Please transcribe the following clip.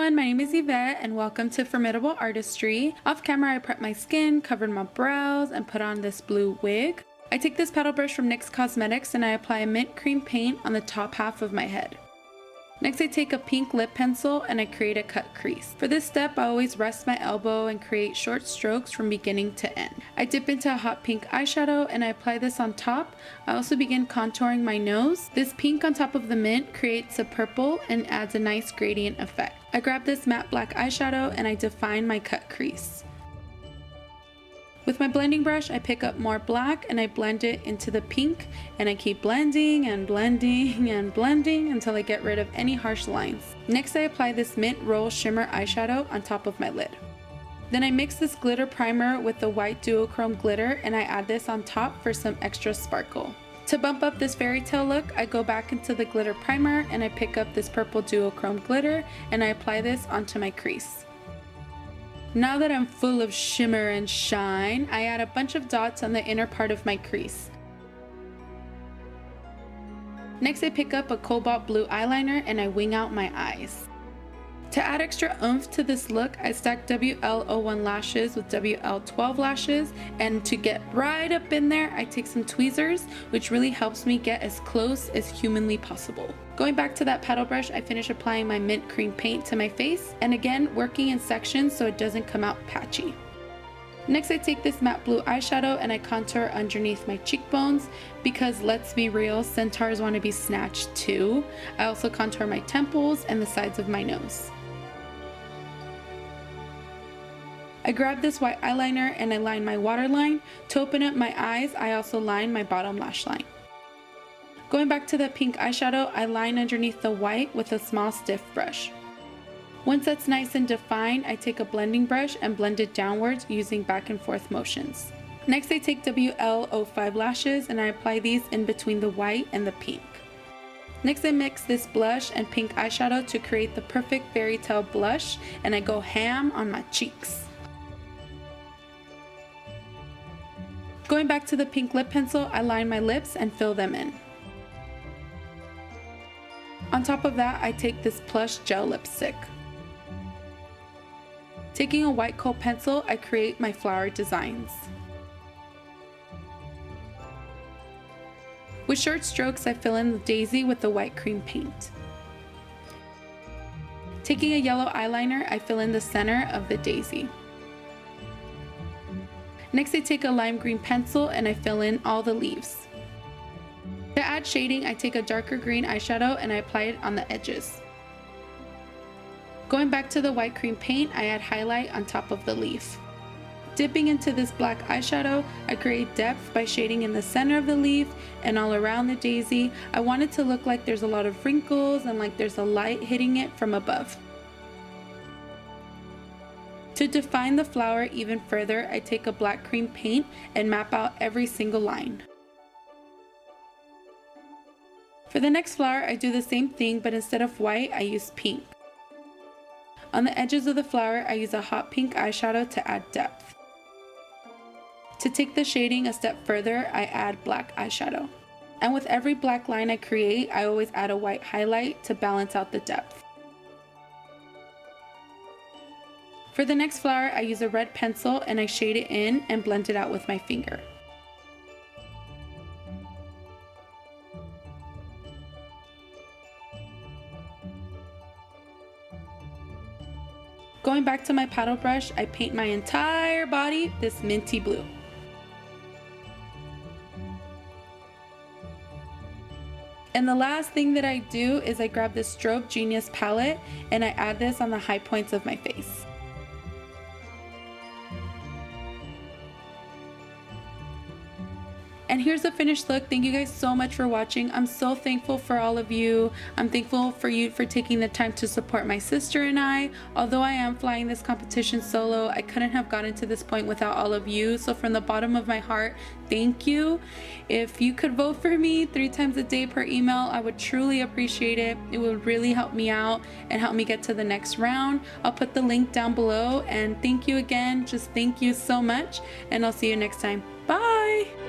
everyone, my name is Eva and welcome to Formidable Artistry. Off camera I prep my skin, covered my brows, and put on this blue wig. I take this paddle brush from NYX Cosmetics and I apply a mint cream paint on the top half of my head. Next I take a pink lip pencil and I create a cut crease. For this step I always rest my elbow and create short strokes from beginning to end. I dip into a hot pink eyeshadow and I apply this on top. I also begin contouring my nose. This pink on top of the mint creates a purple and adds a nice gradient effect. I grab this matte black eyeshadow and I define my cut crease. With my blending brush, I pick up more black and I blend it into the pink, and I keep blending and blending and blending until I get rid of any harsh lines. Next I apply this mint roll shimmer eyeshadow on top of my lid. Then I mix this glitter primer with the white duochrome glitter and I add this on top for some extra sparkle. To bump up this fairytale look, I go back into the glitter primer and I pick up this purple duochrome glitter and I apply this onto my crease. Now that I'm full of shimmer and shine, I add a bunch of dots on the inner part of my crease. Next I pick up a cobalt blue eyeliner and I wing out my eyes. To add extra oomph to this look, I stack WL01 lashes with WL12 lashes, and to get right up in there, I take some tweezers, which really helps me get as close as humanly possible. Going back to that paddle brush, I finish applying my mint cream paint to my face, and again, working in sections so it doesn't come out patchy. Next I take this matte blue eyeshadow and I contour underneath my cheekbones because, let's be real, centaurs want to be snatched too. I also contour my temples and the sides of my nose. I grab this white eyeliner and I line my waterline. To open up my eyes, I also line my bottom lash line. Going back to the pink eyeshadow, I line underneath the white with a small stiff brush. Once that's nice and defined, I take a blending brush and blend it downwards using back and forth motions. Next I take WL05 lashes and I apply these in between the white and the pink. Next I mix this blush and pink eyeshadow to create the perfect fairytale blush, and I go ham on my cheeks. Going back to the pink lip pencil, I line my lips and fill them in. On top of that, I take this plush gel lipstick. Taking a white kohl pencil, I create my flower designs. With short strokes, I fill in the daisy with the white cream paint. Taking a yellow eyeliner, I fill in the center of the daisy. Next I take a lime green pencil and I fill in all the leaves. To add shading, I take a darker green eyeshadow and I apply it on the edges. Going back to the white cream paint, I add highlight on top of the leaf. Dipping into this black eyeshadow, I create depth by shading in the center of the leaf and all around the daisy. I want it to look like there's a lot of wrinkles and like there's a light hitting it from above. To define the flower even further, I take a black cream paint and map out every single line. For the next flower, I do the same thing, but instead of white, I use pink. On the edges of the flower, I use a hot pink eyeshadow to add depth. To take the shading a step further, I add black eyeshadow. And with every black line I create, I always add a white highlight to balance out the depth. For the next flower, I use a red pencil and I shade it in and blend it out with my finger. Going back to my paddle brush, I paint my entire body this minty blue. And the last thing that I do is I grab this Strobe Genius palette and I add this on the high points of my face. And here's the finished look. Thank you guys so much for watching. I'm so thankful for all of you. I'm thankful for you for taking the time to support my sister and I. Although I am flying this competition solo, I couldn't have gotten to this point without all of you. So from the bottom of my heart, thank you. If you could vote for me 3 times a day per email, I would truly appreciate it. It would really help me out and help me get to the next round. I'll put the link down below, and thank you again. Just thank you so much, and I'll see you next time. Bye!